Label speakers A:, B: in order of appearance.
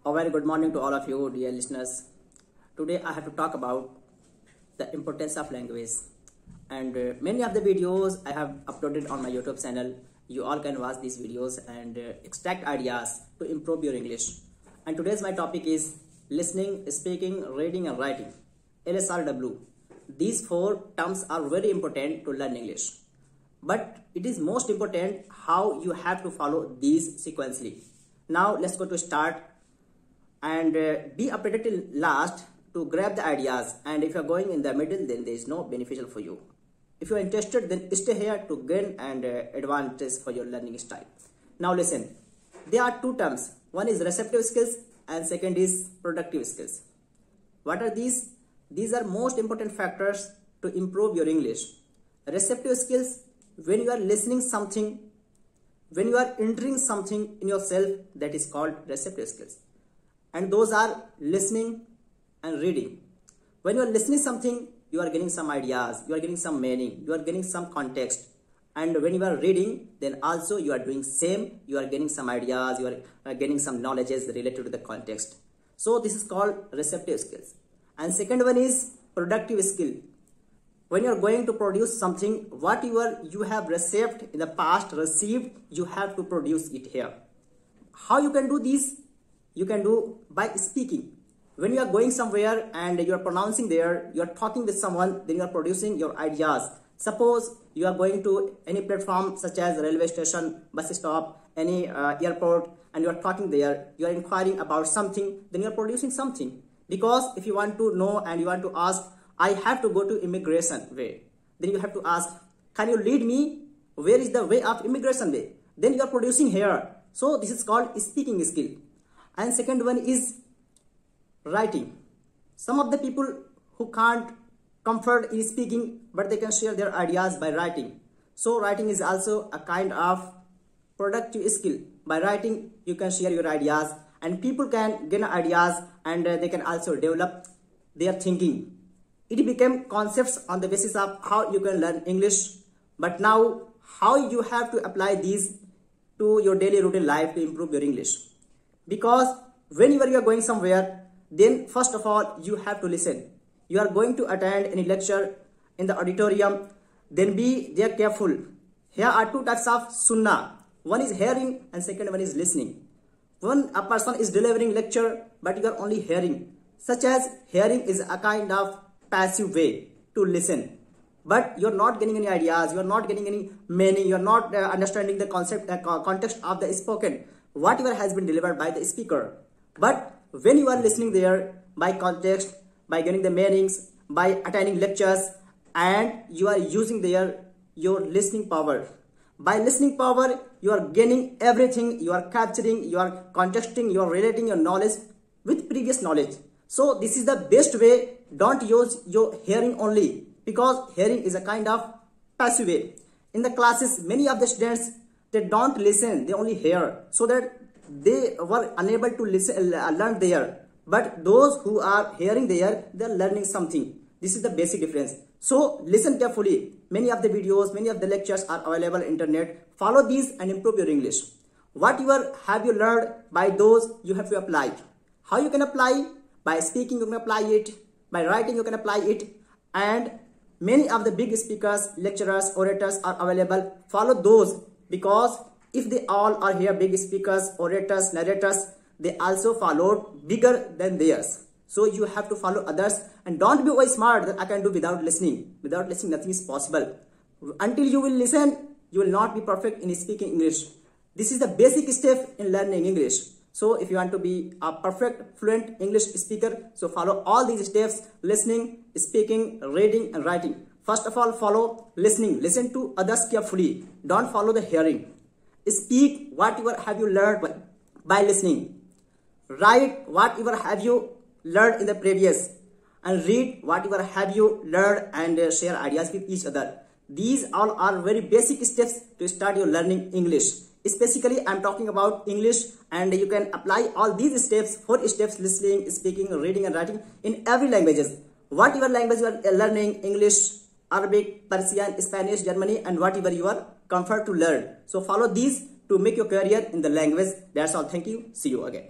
A: A very good morning to all of you, dear listeners. Today I have to talk about the importance of language. And many of the videos I have uploaded on my YouTube channel. You all can watch these videos and extract ideas to improve your English. And today's my topic is listening, speaking, reading and writing. LSRW. These four terms are very important to learn English. But it is most important how you have to follow these sequentially. Now let's go to start and be updated till last to grab the ideas, and if you are going in the middle then there is no beneficial for you. If you are interested then stay here to gain and advantage for your learning style. Now listen, there are two terms. One is receptive skills and second is productive skills. What are these? These are most important factors to improve your English. Receptive skills, when you are listening something, when you are entering something in yourself, that is called receptive skills. And those are listening and reading. When you are listening something, you are getting some ideas, you are getting some meaning, you are getting some context. And when you are reading, then also you are doing same, you are getting some ideas, you are getting some knowledges related to the context. So this is called receptive skills. And second one is productive skill. When you are going to produce something, what you have received in the past, you have to produce it here. How you can do this? You can do by speaking. When you are going somewhere and you are pronouncing there, you are talking with someone, then you are producing your ideas. Suppose you are going to any platform such as railway station, bus stop, any airport, and you are talking there, you are inquiring about something, then you are producing something. Because if you want to know and you want to ask, I have to go to immigration way, then you have to ask, can you lead me? Where is the way of immigration way? Then you are producing here. So this is called speaking skill. And second one is writing. Some of the people who can't comfort in speaking, but they can share their ideas by writing. So writing is also a kind of productive skill. By writing, you can share your ideas and people can gain ideas and they can also develop their thinking. It became concepts on the basis of how you can learn English. But now, how you have to apply these to your daily routine life to improve your English. Because whenever you are going somewhere, then first of all, you have to listen. You are going to attend any lecture in the auditorium, then be there careful. Here are two types of sunnah. One is hearing and second one is listening. When a person is delivering lecture, but you are only hearing, such as hearing is a kind of passive way to listen. But you are not getting any ideas, you are not getting any meaning, you are not understanding the context of the spoken, whatever has been delivered by the speaker. But when you are listening there by context, by getting the meanings, by attending lectures, and you are using there your listening power. By listening power, you are gaining everything, you are capturing, you are contexting, you are relating your knowledge with previous knowledge. So this is the best way. Don't use your hearing only, because hearing is a kind of passive way. In the classes, many of the students, they don't listen, they only hear, so that they were unable to listen, learn there. But those who are hearing there, they are learning something. This is the basic difference. So listen carefully. Many of the videos, many of the lectures are available on internet. Follow these and improve your English. Whatever have you learned, by those you have to apply. How you can apply? By speaking you can apply it. By writing you can apply it. And many of the big speakers, lecturers, orators are available. Follow those, because if they all are here big speakers, orators, narrators, they also followed bigger than theirs. So you have to follow others and don't be very smart that I can do without listening. Without listening, nothing is possible. Until you will listen, you will not be perfect in speaking English. This is the basic step in learning English. So if you want to be a perfect, fluent English speaker, so follow all these steps: listening, speaking, reading and writing. First of all, follow listening. Listen to others carefully. Don't follow the hearing. Speak whatever have you learned by listening. Write whatever have you learned in the previous. And read whatever have you learned and share ideas with each other. These all are very basic steps to start your learning English. Especially I am talking about English, and you can apply all these steps, 4 steps: listening, speaking, reading and writing, in every languages. Whatever language you are learning, English, Arabic, Persian, Spanish, Germany, and whatever you are comfort to learn. So follow these to make your career in the language. That's all. Thank you. See you again.